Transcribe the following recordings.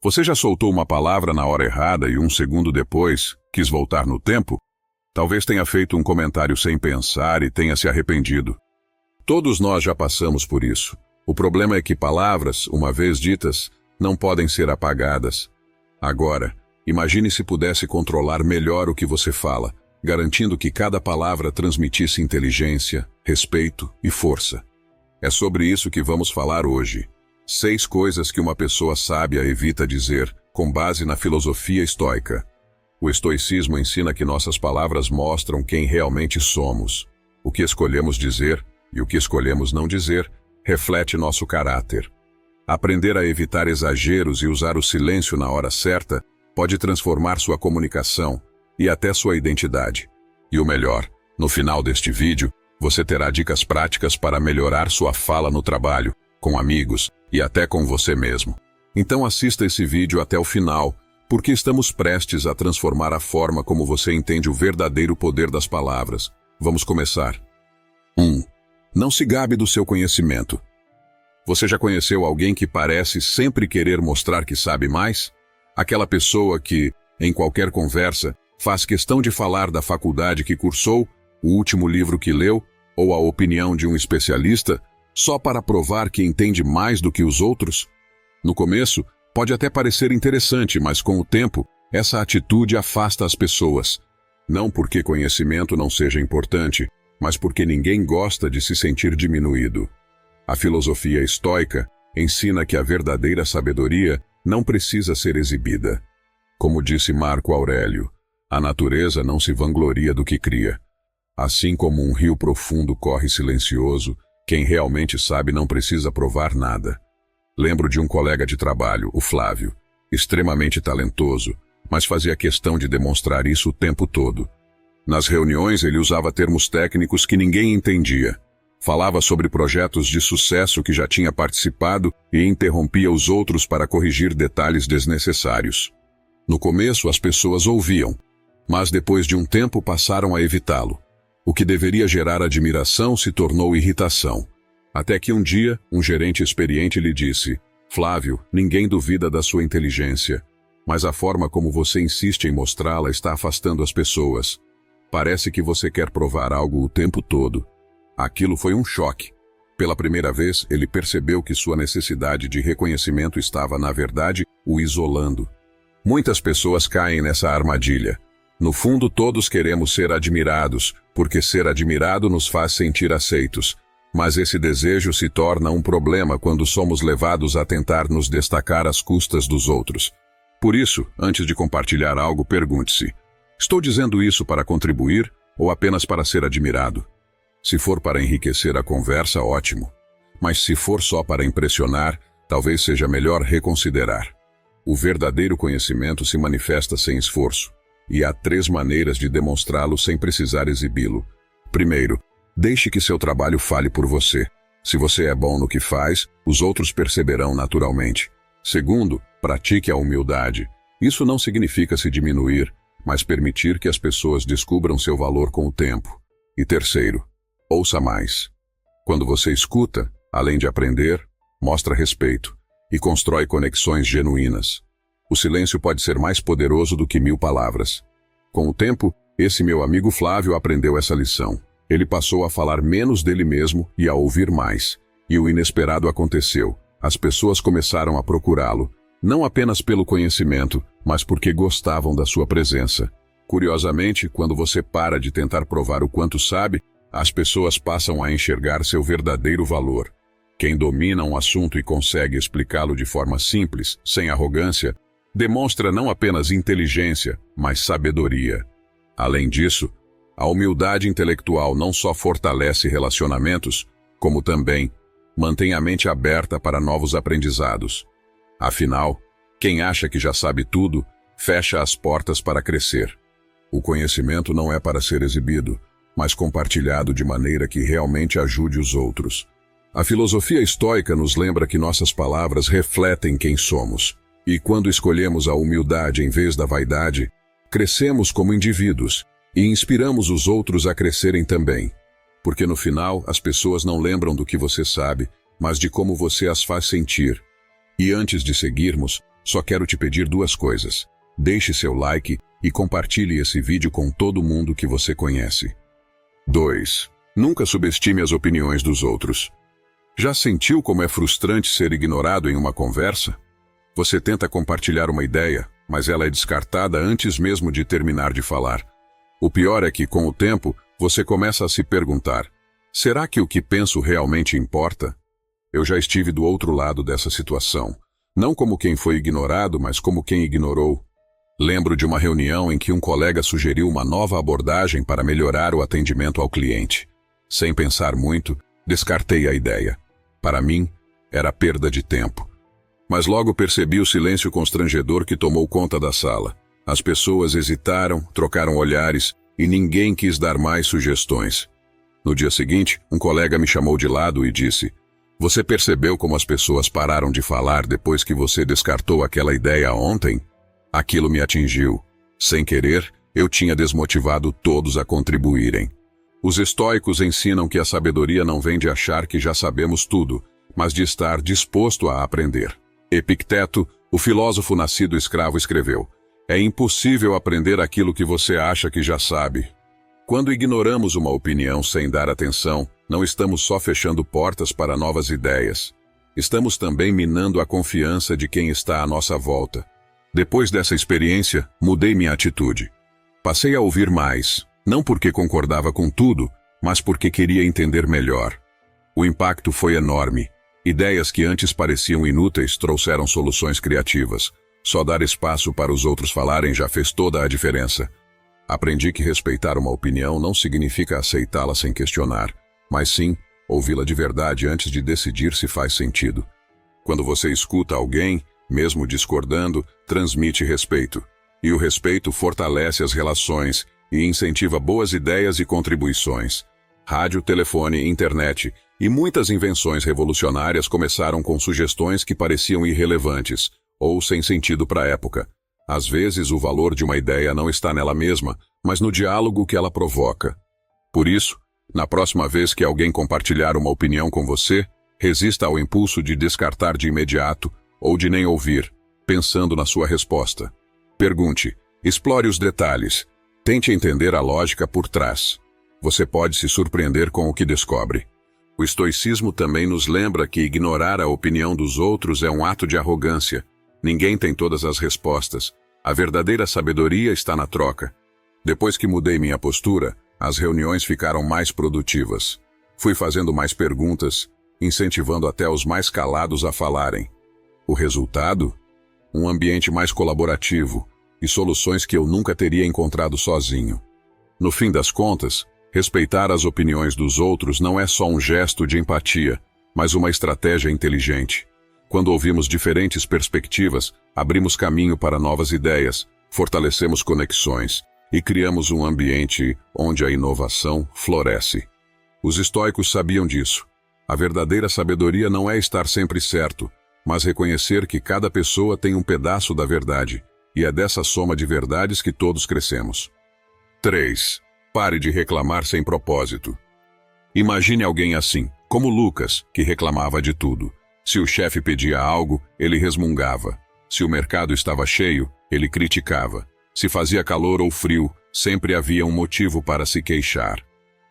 Você já soltou uma palavra na hora errada e um segundo depois quis voltar no tempo? Talvez tenha feito um comentário sem pensar e tenha se arrependido. Todos nós já passamos por isso. O problema é que palavras, uma vez ditas, não podem ser apagadas. Agora, imagine se pudesse controlar melhor o que você fala, garantindo que cada palavra transmitisse inteligência, respeito e força. É sobre isso que vamos falar hoje. 6 coisas que uma pessoa sábia evita dizer, com base na filosofia estoica. O estoicismo ensina que nossas palavras mostram quem realmente somos. O que escolhemos dizer e o que escolhemos não dizer reflete nosso caráter. Aprender a evitar exageros e usar o silêncio na hora certa pode transformar sua comunicação e até sua identidade. E o melhor, no final deste vídeo, você terá dicas práticas para melhorar sua fala no trabalho, com amigos e até com você mesmo. Então assista esse vídeo até o final, porque estamos prestes a transformar a forma como você entende o verdadeiro poder das palavras. Vamos começar. 1. Não se gabe do seu conhecimento. Você já conheceu alguém que parece sempre querer mostrar que sabe mais? Aquela pessoa que, em qualquer conversa, faz questão de falar da faculdade que cursou, o último livro que leu, ou a opinião de um especialista, só para provar que entende mais do que os outros? No começo, pode até parecer interessante, mas com o tempo, essa atitude afasta as pessoas. Não porque conhecimento não seja importante, mas porque ninguém gosta de se sentir diminuído. A filosofia estoica ensina que a verdadeira sabedoria não precisa ser exibida. Como disse Marco Aurélio, a natureza não se vangloria do que cria. Assim como um rio profundo corre silencioso, quem realmente sabe não precisa provar nada. Lembro de um colega de trabalho, o Flávio, extremamente talentoso, mas fazia questão de demonstrar isso o tempo todo. Nas reuniões ele usava termos técnicos que ninguém entendia. Falava sobre projetos de sucesso que já tinha participado e interrompia os outros para corrigir detalhes desnecessários. No começo as pessoas ouviam, mas depois de um tempo passaram a evitá-lo. O que deveria gerar admiração se tornou irritação. Até que um dia, um gerente experiente lhe disse: Flávio, ninguém duvida da sua inteligência, mas a forma como você insiste em mostrá-la está afastando as pessoas. Parece que você quer provar algo o tempo todo. Aquilo foi um choque. Pela primeira vez, ele percebeu que sua necessidade de reconhecimento estava, na verdade, o isolando. Muitas pessoas caem nessa armadilha. No fundo, todos queremos ser admirados, porque ser admirado nos faz sentir aceitos. Mas esse desejo se torna um problema quando somos levados a tentar nos destacar às custas dos outros. Por isso, antes de compartilhar algo, pergunte-se: estou dizendo isso para contribuir ou apenas para ser admirado? Se for para enriquecer a conversa, ótimo. Mas se for só para impressionar, talvez seja melhor reconsiderar. O verdadeiro conhecimento se manifesta sem esforço, e há 3 maneiras de demonstrá-lo sem precisar exibi-lo. Primeiro, deixe que seu trabalho fale por você. Se você é bom no que faz, os outros perceberão naturalmente. Segundo, pratique a humildade. Isso não significa se diminuir, mas permitir que as pessoas descubram seu valor com o tempo. E terceiro, ouça mais. Quando você escuta, além de aprender, mostra respeito e constrói conexões genuínas. O silêncio pode ser mais poderoso do que 1000 palavras. Com o tempo, esse meu amigo Flávio aprendeu essa lição. Ele passou a falar menos dele mesmo e a ouvir mais. E o inesperado aconteceu. As pessoas começaram a procurá-lo, não apenas pelo conhecimento, mas porque gostavam da sua presença. Curiosamente, quando você para de tentar provar o quanto sabe, as pessoas passam a enxergar seu verdadeiro valor. Quem domina um assunto e consegue explicá-lo de forma simples, sem arrogância, demonstra não apenas inteligência, mas sabedoria. Além disso, a humildade intelectual não só fortalece relacionamentos, como também mantém a mente aberta para novos aprendizados. Afinal, quem acha que já sabe tudo, fecha as portas para crescer. O conhecimento não é para ser exibido, mas compartilhado de maneira que realmente ajude os outros. A filosofia estoica nos lembra que nossas palavras refletem quem somos. E quando escolhemos a humildade em vez da vaidade, crescemos como indivíduos e inspiramos os outros a crescerem também. Porque no final, as pessoas não lembram do que você sabe, mas de como você as faz sentir. E antes de seguirmos, Só quero te pedir duas coisas. Deixe seu like e compartilhe esse vídeo com todo mundo que você conhece. 2. Nunca subestime as opiniões dos outros. Já sentiu como é frustrante ser ignorado em uma conversa? Você tenta compartilhar uma ideia, mas ela é descartada antes mesmo de terminar de falar. O pior é que, com o tempo, você começa a se perguntar: será que o que penso realmente importa? Eu já estive do outro lado dessa situação. Não como quem foi ignorado, mas como quem ignorou. Lembro de uma reunião em que um colega sugeriu uma nova abordagem para melhorar o atendimento ao cliente. Sem pensar muito, descartei a ideia. Para mim, era perda de tempo. Mas logo percebi o silêncio constrangedor que tomou conta da sala. As pessoas hesitaram, trocaram olhares e ninguém quis dar mais sugestões. No dia seguinte, um colega me chamou de lado e disse: "Você percebeu como as pessoas pararam de falar depois que você descartou aquela ideia ontem?" Aquilo me atingiu. Sem querer, eu tinha desmotivado todos a contribuírem. Os estoicos ensinam que a sabedoria não vem de achar que já sabemos tudo, mas de estar disposto a aprender. Epicteto, o filósofo nascido escravo, escreveu: "É impossível aprender aquilo que você acha que já sabe." Quando ignoramos uma opinião sem dar atenção, não estamos só fechando portas para novas ideias. Estamos também minando a confiança de quem está à nossa volta. Depois dessa experiência, mudei minha atitude. Passei a ouvir mais, não porque concordava com tudo, mas porque queria entender melhor. O impacto foi enorme. Ideias que antes pareciam inúteis trouxeram soluções criativas. Só dar espaço para os outros falarem já fez toda a diferença. Aprendi que respeitar uma opinião não significa aceitá-la sem questionar, mas sim ouvi-la de verdade antes de decidir se faz sentido. Quando você escuta alguém, mesmo discordando, transmite respeito. E o respeito fortalece as relações e incentiva boas ideias e contribuições. Rádio, telefone, internet e muitas invenções revolucionárias começaram com sugestões que pareciam irrelevantes ou sem sentido para a época. Às vezes, o valor de uma ideia não está nela mesma, mas no diálogo que ela provoca. Por isso, na próxima vez que alguém compartilhar uma opinião com você, resista ao impulso de descartar de imediato ou de nem ouvir, pensando na sua resposta. Pergunte, explore os detalhes, tente entender a lógica por trás. Você pode se surpreender com o que descobre. O estoicismo também nos lembra que ignorar a opinião dos outros é um ato de arrogância. Ninguém tem todas as respostas. A verdadeira sabedoria está na troca. Depois que mudei minha postura, as reuniões ficaram mais produtivas. Fui fazendo mais perguntas, incentivando até os mais calados a falarem. O resultado? Um ambiente mais colaborativo e soluções que eu nunca teria encontrado sozinho. No fim das contas, respeitar as opiniões dos outros não é só um gesto de empatia, mas uma estratégia inteligente. Quando ouvimos diferentes perspectivas, abrimos caminho para novas ideias, fortalecemos conexões e criamos um ambiente onde a inovação floresce. Os estoicos sabiam disso. A verdadeira sabedoria não é estar sempre certo, mas reconhecer que cada pessoa tem um pedaço da verdade, e é dessa soma de verdades que todos crescemos. 3. Pare de reclamar sem propósito. Imagine alguém assim, como Lucas, que reclamava de tudo. Se o chefe pedia algo, ele resmungava. Se o mercado estava cheio, ele criticava. Se fazia calor ou frio, sempre havia um motivo para se queixar.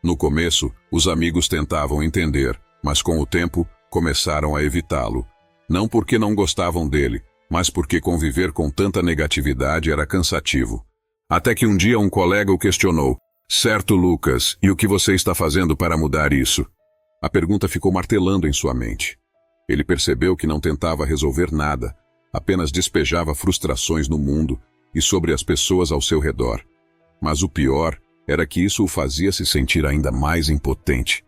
No começo, os amigos tentavam entender, mas com o tempo, começaram a evitá-lo. Não porque não gostavam dele, mas porque conviver com tanta negatividade era cansativo. Até que um dia um colega o questionou: "Certo, Lucas, e o que você está fazendo para mudar isso?" A pergunta ficou martelando em sua mente. Ele percebeu que não tentava resolver nada, apenas despejava frustrações no mundo e sobre as pessoas ao seu redor. Mas o pior era que isso o fazia se sentir ainda mais impotente.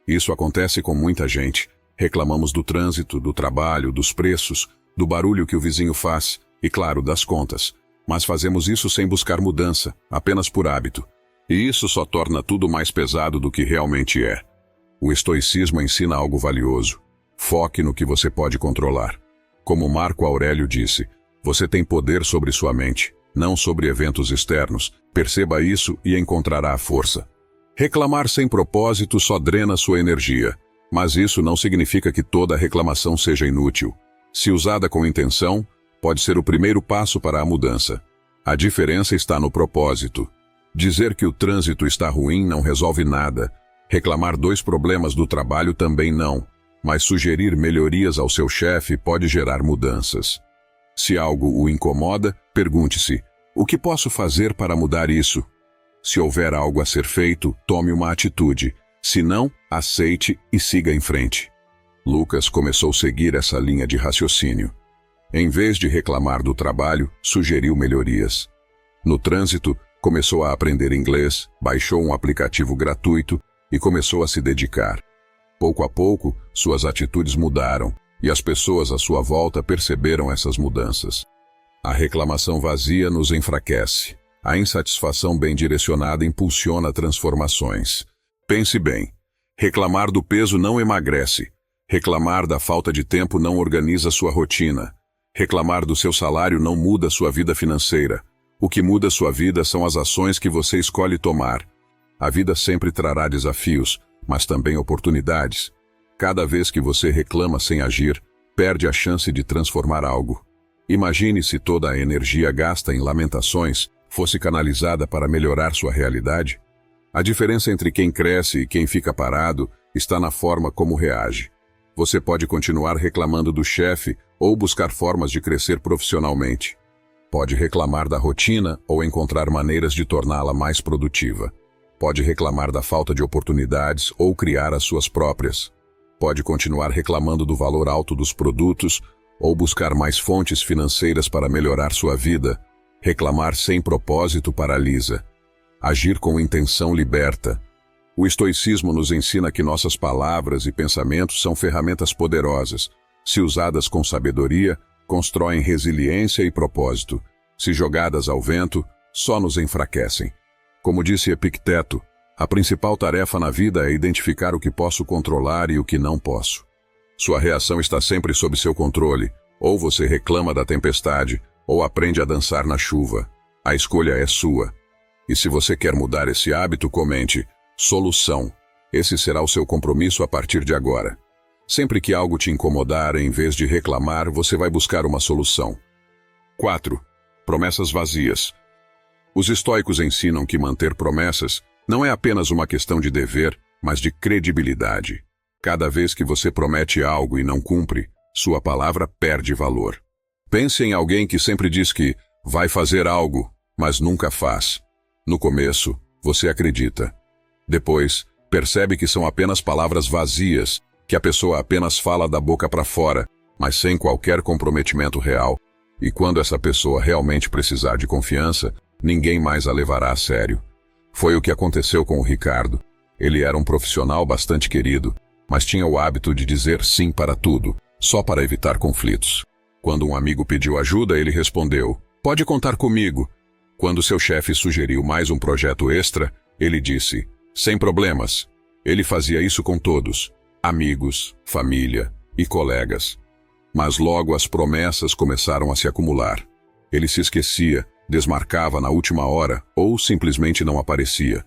Isso acontece com muita gente. Reclamamos do trânsito, do trabalho, dos preços, do barulho que o vizinho faz e, claro, das contas. Mas fazemos isso sem buscar mudança, apenas por hábito. E isso só torna tudo mais pesado do que realmente é. O estoicismo ensina algo valioso. Foque no que você pode controlar. Como Marco Aurélio disse, você tem poder sobre sua mente, não sobre eventos externos. Perceba isso e encontrará a força. Reclamar sem propósito só drena sua energia, mas isso não significa que toda reclamação seja inútil. Se usada com intenção, pode ser o primeiro passo para a mudança. A diferença está no propósito. Dizer que o trânsito está ruim não resolve nada. Reclamar 2 problemas do trabalho também não. Mas sugerir melhorias ao seu chefe pode gerar mudanças. Se algo o incomoda, pergunte-se: o que posso fazer para mudar isso? Se houver algo a ser feito, tome uma atitude. Se não, aceite e siga em frente. Lucas começou a seguir essa linha de raciocínio. Em vez de reclamar do trabalho, sugeriu melhorias. No trânsito, começou a aprender inglês, baixou um aplicativo gratuito e começou a se dedicar. Pouco a pouco, suas atitudes mudaram e as pessoas à sua volta perceberam essas mudanças. A reclamação vazia nos enfraquece. A insatisfação bem direcionada impulsiona transformações. Pense bem. Reclamar do peso não emagrece. Reclamar da falta de tempo não organiza sua rotina. Reclamar do seu salário não muda sua vida financeira. O que muda sua vida são as ações que você escolhe tomar. A vida sempre trará desafios, mas também oportunidades. Cada vez que você reclama sem agir, perde a chance de transformar algo. Imagine se toda a energia gasta em lamentações fosse canalizada para melhorar sua realidade. A diferença entre quem cresce e quem fica parado está na forma como reage. Você pode continuar reclamando do chefe ou buscar formas de crescer profissionalmente. Pode reclamar da rotina ou encontrar maneiras de torná-la mais produtiva. Pode reclamar da falta de oportunidades ou criar as suas próprias. Pode continuar reclamando do valor alto dos produtos ou buscar mais fontes financeiras para melhorar sua vida. Reclamar sem propósito paralisa. Agir com intenção liberta. O estoicismo nos ensina que nossas palavras e pensamentos são ferramentas poderosas. Se usadas com sabedoria, constroem resiliência e propósito. Se jogadas ao vento, só nos enfraquecem. Como disse Epicteto, a principal tarefa na vida é identificar o que posso controlar e o que não posso. Sua reação está sempre sob seu controle. Ou você reclama da tempestade, ou aprende a dançar na chuva. A escolha é sua. E se você quer mudar esse hábito, comente: solução. Esse será o seu compromisso a partir de agora. Sempre que algo te incomodar, em vez de reclamar, você vai buscar uma solução. 4. Promessas vazias. Os estoicos ensinam que manter promessas não é apenas uma questão de dever, mas de credibilidade. Cada vez que você promete algo e não cumpre, sua palavra perde valor. Pense em alguém que sempre diz que vai fazer algo, mas nunca faz. No começo, você acredita. Depois, percebe que são apenas palavras vazias, que a pessoa apenas fala da boca para fora, mas sem qualquer comprometimento real. E quando essa pessoa realmente precisar de confiança, ninguém mais a levará a sério. Foi o que aconteceu com o Ricardo. Ele era um profissional bastante querido, mas tinha o hábito de dizer sim para tudo, só para evitar conflitos. Quando um amigo pediu ajuda, ele respondeu: "Pode contar comigo." Quando seu chefe sugeriu mais um projeto extra, ele disse: "Sem problemas." Ele fazia isso com todos, amigos, família e colegas. Mas logo as promessas começaram a se acumular. Ele se esquecia, desmarcava na última hora ou simplesmente não aparecia.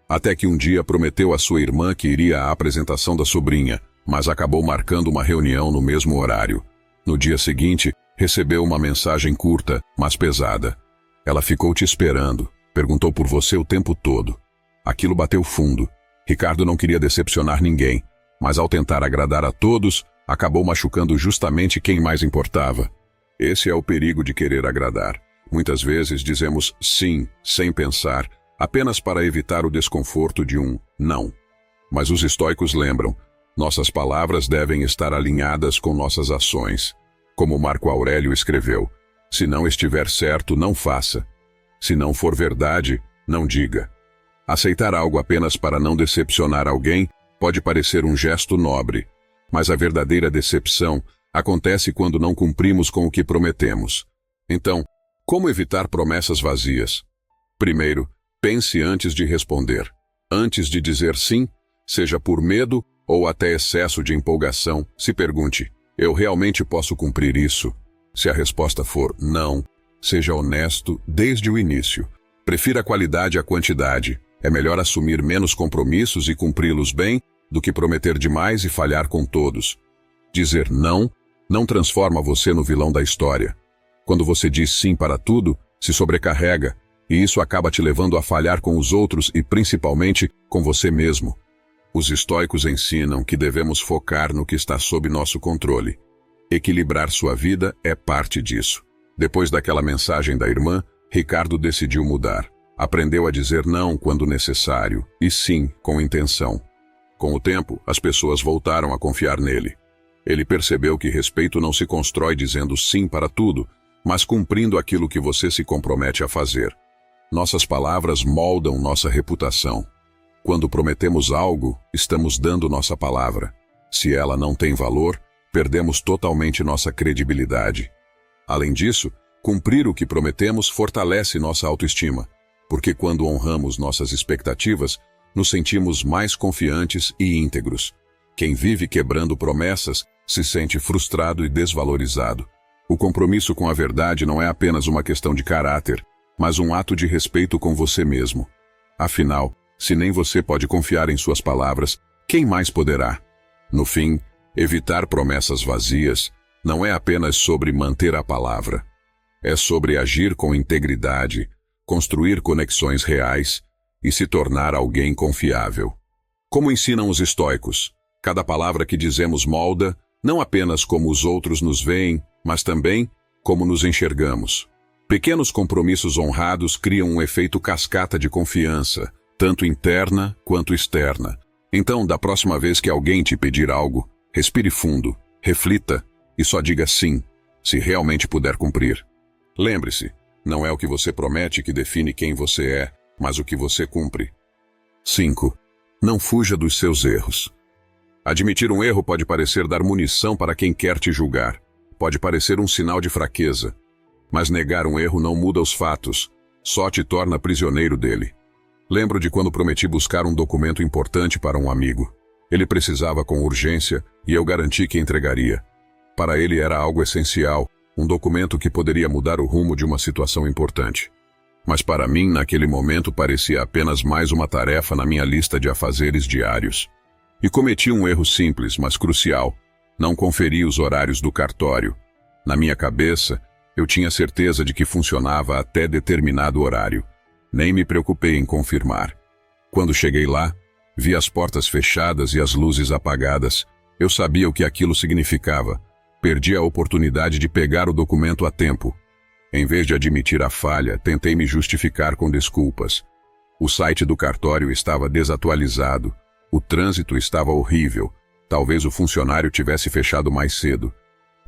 Até que um dia prometeu à sua irmã que iria à apresentação da sobrinha, mas acabou marcando uma reunião no mesmo horário. No dia seguinte, recebeu uma mensagem curta, mas pesada. Ela ficou te esperando, perguntou por você o tempo todo. Aquilo bateu fundo. Ricardo não queria decepcionar ninguém, mas ao tentar agradar a todos, acabou machucando justamente quem mais importava. Esse é o perigo de querer agradar. Muitas vezes dizemos sim, sem pensar, apenas para evitar o desconforto de um não. Mas os estoicos lembram, nossas palavras devem estar alinhadas com nossas ações. Como Marco Aurélio escreveu: se não estiver certo, não faça. Se não for verdade, não diga. Aceitar algo apenas para não decepcionar alguém pode parecer um gesto nobre, mas a verdadeira decepção acontece quando não cumprimos com o que prometemos. Então, como evitar promessas vazias? Primeiro, pense antes de responder. Antes de dizer sim, seja por medo ou até excesso de empolgação, se pergunte: eu realmente posso cumprir isso? Se a resposta for não, seja honesto desde o início. Prefira a qualidade à quantidade. É melhor assumir menos compromissos e cumpri-los bem do que prometer demais e falhar com todos. Dizer não transforma você no vilão da história. Quando você diz sim para tudo, se sobrecarrega, e isso acaba te levando a falhar com os outros e principalmente com você mesmo. Os estoicos ensinam que devemos focar no que está sob nosso controle. Equilibrar sua vida é parte disso. Depois daquela mensagem da irmã, Ricardo decidiu mudar. Aprendeu a dizer não quando necessário, e sim com intenção. Com o tempo, as pessoas voltaram a confiar nele. Ele percebeu que respeito não se constrói dizendo sim para tudo, mas cumprindo aquilo que você se compromete a fazer. Nossas palavras moldam nossa reputação. Quando prometemos algo, estamos dando nossa palavra. Se ela não tem valor, perdemos totalmente nossa credibilidade. Além disso, cumprir o que prometemos fortalece nossa autoestima, porque quando honramos nossas expectativas, nos sentimos mais confiantes e íntegros. Quem vive quebrando promessas se sente frustrado e desvalorizado. O compromisso com a verdade não é apenas uma questão de caráter, mas um ato de respeito com você mesmo. Afinal, se nem você pode confiar em suas palavras, quem mais poderá? No fim, evitar promessas vazias não é apenas sobre manter a palavra. É sobre agir com integridade, construir conexões reais e se tornar alguém confiável. Como ensinam os estoicos, cada palavra que dizemos molda não apenas como os outros nos veem, mas também como nos enxergamos. Pequenos compromissos honrados criam um efeito cascata de confiança, tanto interna quanto externa. Então, da próxima vez que alguém te pedir algo, respire fundo, reflita e só diga sim, se realmente puder cumprir. Lembre-se, não é o que você promete que define quem você é, mas o que você cumpre. 5. Não fuja dos seus erros. Admitir um erro pode parecer dar munição para quem quer te julgar. Pode parecer um sinal de fraqueza. Mas negar um erro não muda os fatos, só te torna prisioneiro dele. Lembro de quando prometi buscar um documento importante para um amigo. Ele precisava com urgência e eu garanti que entregaria. Para ele era algo essencial, um documento que poderia mudar o rumo de uma situação importante. Mas para mim, naquele momento, parecia apenas mais uma tarefa na minha lista de afazeres diários. E cometi um erro simples, mas crucial. Não conferi os horários do cartório. Na minha cabeça, eu tinha certeza de que funcionava até determinado horário. Nem me preocupei em confirmar. Quando cheguei lá, vi as portas fechadas e as luzes apagadas. Eu sabia o que aquilo significava. Perdi a oportunidade de pegar o documento a tempo. Em vez de admitir a falha, tentei me justificar com desculpas. O site do cartório estava desatualizado. O trânsito estava horrível. Talvez o funcionário tivesse fechado mais cedo.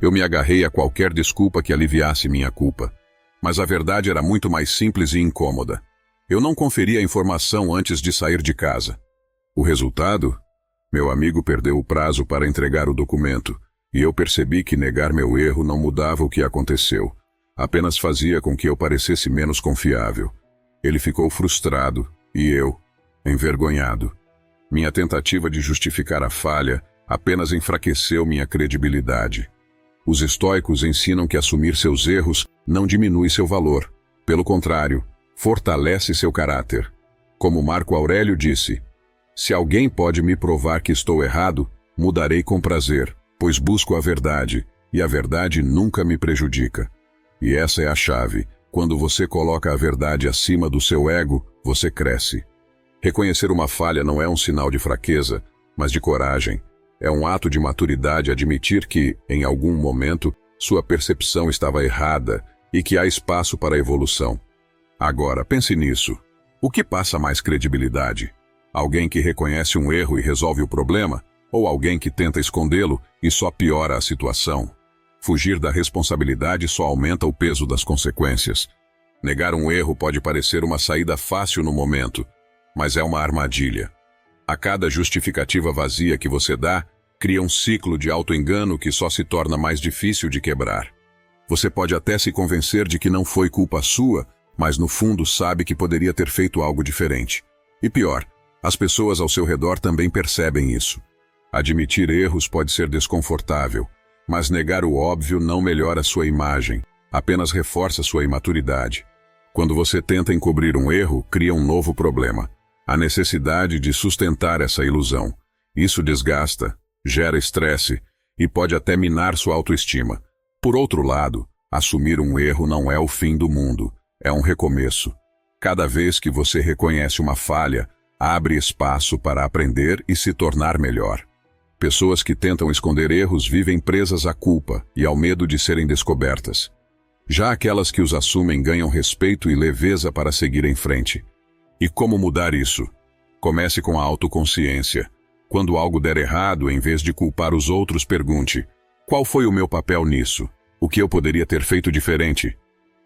Eu me agarrei a qualquer desculpa que aliviasse minha culpa. Mas a verdade era muito mais simples e incômoda. Eu não conferi a informação antes de sair de casa. O resultado? Meu amigo perdeu o prazo para entregar o documento, e eu percebi que negar meu erro não mudava o que aconteceu. Apenas fazia com que eu parecesse menos confiável. Ele ficou frustrado, e eu, envergonhado. Minha tentativa de justificar a falha apenas enfraqueceu minha credibilidade. Os estoicos ensinam que assumir seus erros não diminui seu valor. Pelo contrário, fortalece seu caráter. Como Marco Aurélio disse, se alguém pode me provar que estou errado, mudarei com prazer, pois busco a verdade, e a verdade nunca me prejudica. E essa é a chave. Quando você coloca a verdade acima do seu ego, você cresce. Reconhecer uma falha não é um sinal de fraqueza, mas de coragem. É um ato de maturidade admitir que, em algum momento, sua percepção estava errada e que há espaço para evolução. Agora, pense nisso. O que passa mais credibilidade? Alguém que reconhece um erro e resolve o problema? Ou alguém que tenta escondê-lo e só piora a situação? Fugir da responsabilidade só aumenta o peso das consequências. Negar um erro pode parecer uma saída fácil no momento, mas é uma armadilha. A cada justificativa vazia que você dá, cria um ciclo de auto-engano que só se torna mais difícil de quebrar. Você pode até se convencer de que não foi culpa sua, mas no fundo sabe que poderia ter feito algo diferente. E pior, as pessoas ao seu redor também percebem isso. Admitir erros pode ser desconfortável, mas negar o óbvio não melhora sua imagem, apenas reforça sua imaturidade. Quando você tenta encobrir um erro, cria um novo problema. A necessidade de sustentar essa ilusão. Isso desgasta, gera estresse e pode até minar sua autoestima. Por outro lado, Assumir um erro não é o fim do mundo, é um recomeço. Cada vez que você reconhece uma falha, abre espaço para aprender e se tornar melhor. Pessoas que tentam esconder erros vivem presas à culpa e ao medo de serem descobertas. Já aquelas que os assumem ganham respeito e leveza para seguir em frente. E como mudar isso? Comece com a autoconsciência. Quando algo der errado, em vez de culpar os outros, pergunte: qual foi o meu papel nisso? O que eu poderia ter feito diferente?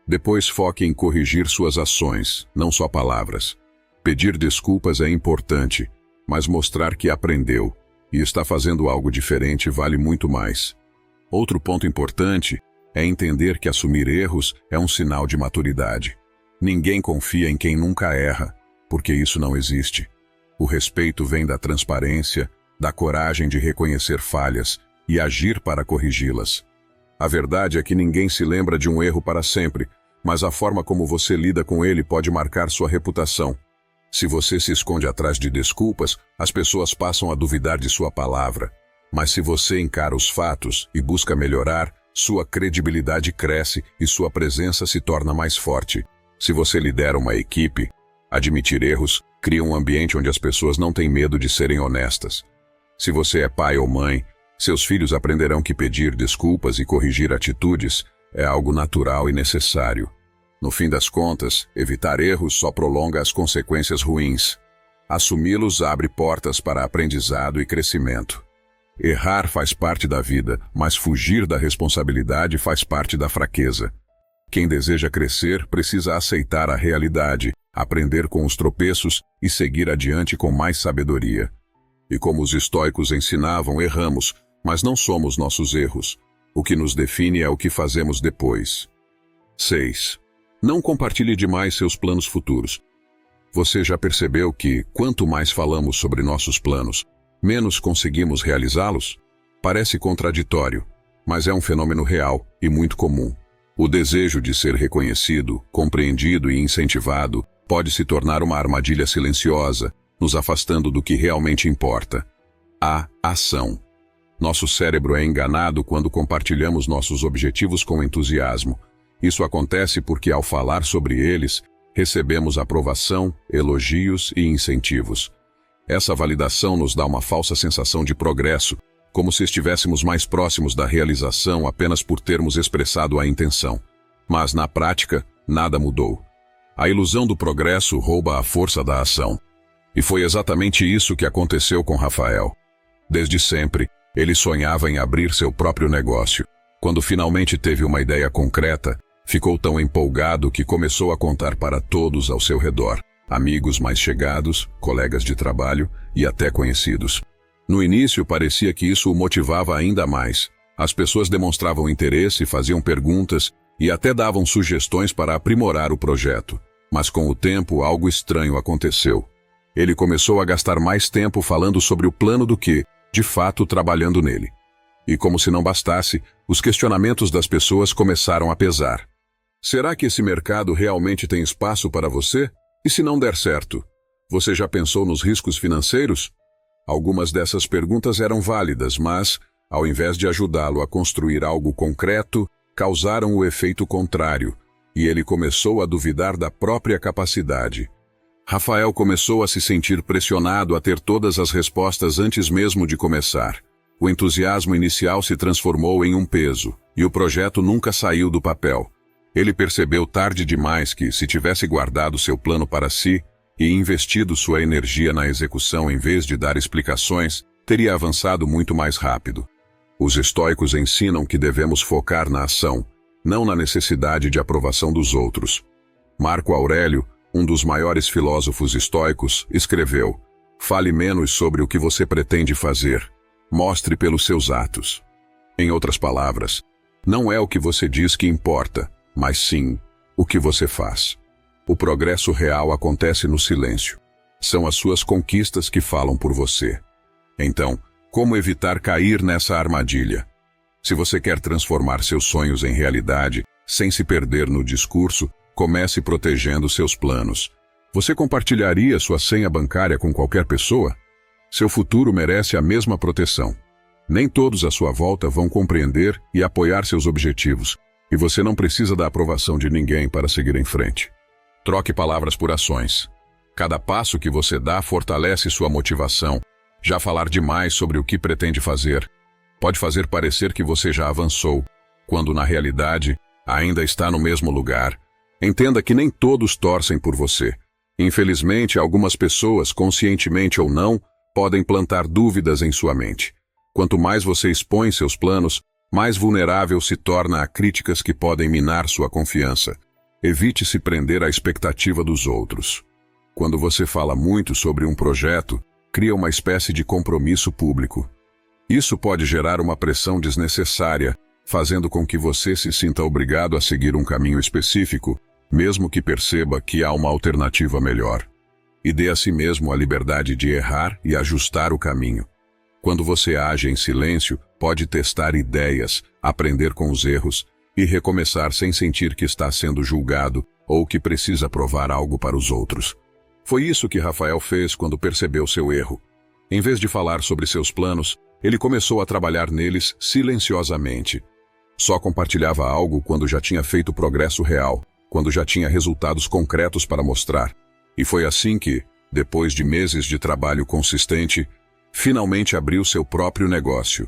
Depois foque em corrigir suas ações, não só palavras. Pedir desculpas é importante, mas mostrar que aprendeu e está fazendo algo diferente vale muito mais. Outro ponto importante é entender que assumir erros é um sinal de maturidade. Ninguém confia em quem nunca erra, porque isso não existe. O respeito vem da transparência, da coragem de reconhecer falhas e agir para corrigi-las. A verdade é que ninguém se lembra de um erro para sempre, mas a forma como você lida com ele pode marcar sua reputação. Se você se esconde atrás de desculpas, as pessoas passam a duvidar de sua palavra. Mas se você encara os fatos e busca melhorar, sua credibilidade cresce e sua presença se torna mais forte. Se você lidera uma equipe, admitir erros cria um ambiente onde as pessoas não têm medo de serem honestas. Se você é pai ou mãe, seus filhos aprenderão que pedir desculpas e corrigir atitudes é algo natural e necessário. No fim das contas, evitar erros só prolonga as consequências ruins. Assumi-los abre portas para aprendizado e crescimento. Errar faz parte da vida, mas fugir da responsabilidade faz parte da fraqueza. Quem deseja crescer precisa aceitar a realidade, aprender com os tropeços e seguir adiante com mais sabedoria. E como os estoicos ensinavam, erramos, mas não somos nossos erros. O que nos define é o que fazemos depois. 6. Não compartilhe demais seus planos futuros. Você já percebeu que, quanto mais falamos sobre nossos planos, menos conseguimos realizá-los? Parece contraditório, mas é um fenômeno real e muito comum. O desejo de ser reconhecido, compreendido e incentivado pode se tornar uma armadilha silenciosa, nos afastando do que realmente importa: a ação. Nosso cérebro é enganado quando compartilhamos nossos objetivos com entusiasmo. Isso acontece porque, ao falar sobre eles, recebemos aprovação, elogios e incentivos. Essa validação nos dá uma falsa sensação de progresso, como se estivéssemos mais próximos da realização apenas por termos expressado a intenção. Mas, na prática, nada mudou. A ilusão do progresso rouba a força da ação. E foi exatamente isso que aconteceu com Rafael. Desde sempre, ele sonhava em abrir seu próprio negócio. Quando finalmente teve uma ideia concreta, ficou tão empolgado que começou a contar para todos ao seu redor, amigos mais chegados, colegas de trabalho e até conhecidos. No início parecia que isso o motivava ainda mais. As pessoas demonstravam interesse, faziam perguntas e até davam sugestões para aprimorar o projeto. Mas com o tempo algo estranho aconteceu. Ele começou a gastar mais tempo falando sobre o plano do que, de fato, trabalhando nele. E como se não bastasse, os questionamentos das pessoas começaram a pesar. Será que esse mercado realmente tem espaço para você? E se não der certo? Você já pensou nos riscos financeiros? Algumas dessas perguntas eram válidas, mas, ao invés de ajudá-lo a construir algo concreto, causaram o efeito contrário, e ele começou a duvidar da própria capacidade. Rafael começou a se sentir pressionado a ter todas as respostas antes mesmo de começar. O entusiasmo inicial se transformou em um peso, e o projeto nunca saiu do papel. Ele percebeu tarde demais que, se tivesse guardado seu plano para si e investido sua energia na execução em vez de dar explicações, teria avançado muito mais rápido. Os estoicos ensinam que devemos focar na ação, não na necessidade de aprovação dos outros. Marco Aurélio, um dos maiores filósofos estoicos, escreveu: "Fale menos sobre o que você pretende fazer. Mostre pelos seus atos." Em outras palavras, não é o que você diz que importa, mas sim o que você faz. O progresso real acontece no silêncio. São as suas conquistas que falam por você. Então, como evitar cair nessa armadilha? Se você quer transformar seus sonhos em realidade, sem se perder no discurso, comece protegendo seus planos. Você compartilharia sua senha bancária com qualquer pessoa? Seu futuro merece a mesma proteção. Nem todos à sua volta vão compreender e apoiar seus objetivos, E você não precisa da aprovação de ninguém para seguir em frente. Troque palavras por ações. Cada passo que você dá fortalece sua motivação. Já falar demais sobre o que pretende fazer pode fazer parecer que você já avançou, quando na realidade ainda está no mesmo lugar. Entenda que nem todos torcem por você. Infelizmente, algumas pessoas, conscientemente ou não, podem plantar dúvidas em sua mente. Quanto mais você expõe seus planos, mais vulnerável se torna a críticas que podem minar sua confiança. Evite se prender à expectativa dos outros. Quando você fala muito sobre um projeto, cria uma espécie de compromisso público. Isso pode gerar uma pressão desnecessária, fazendo com que você se sinta obrigado a seguir um caminho específico, mesmo que perceba que há uma alternativa melhor. E dê a si mesmo a liberdade de errar e ajustar o caminho. Quando você age em silêncio, pode testar ideias, aprender com os erros e recomeçar sem sentir que está sendo julgado ou que precisa provar algo para os outros. Foi isso que Rafael fez quando percebeu seu erro. Em vez de falar sobre seus planos, ele começou a trabalhar neles silenciosamente. Só compartilhava algo quando já tinha feito progresso real, quando já tinha resultados concretos para mostrar. E foi assim que, depois de meses de trabalho consistente, finalmente abriu seu próprio negócio.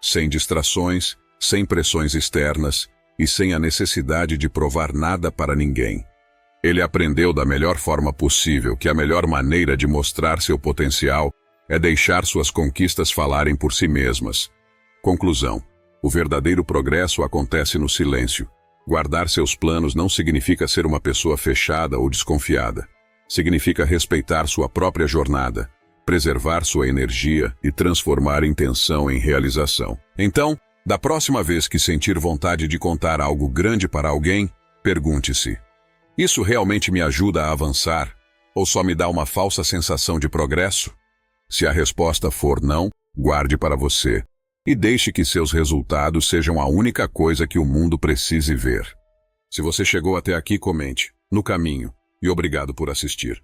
Sem distrações, sem pressões externas e sem a necessidade de provar nada para ninguém. Ele aprendeu da melhor forma possível que a melhor maneira de mostrar seu potencial é deixar suas conquistas falarem por si mesmas. Conclusão: o verdadeiro progresso acontece no silêncio. Guardar seus planos não significa ser uma pessoa fechada ou desconfiada. Significa respeitar sua própria jornada, preservar sua energia e transformar intenção em realização. Então, da próxima vez que sentir vontade de contar algo grande para alguém, pergunte-se: isso realmente me ajuda a avançar? Ou só me dá uma falsa sensação de progresso? Se a resposta for não, guarde para você e deixe que seus resultados sejam a única coisa que o mundo precise ver. Se você chegou até aqui, comente, no caminho, e obrigado por assistir.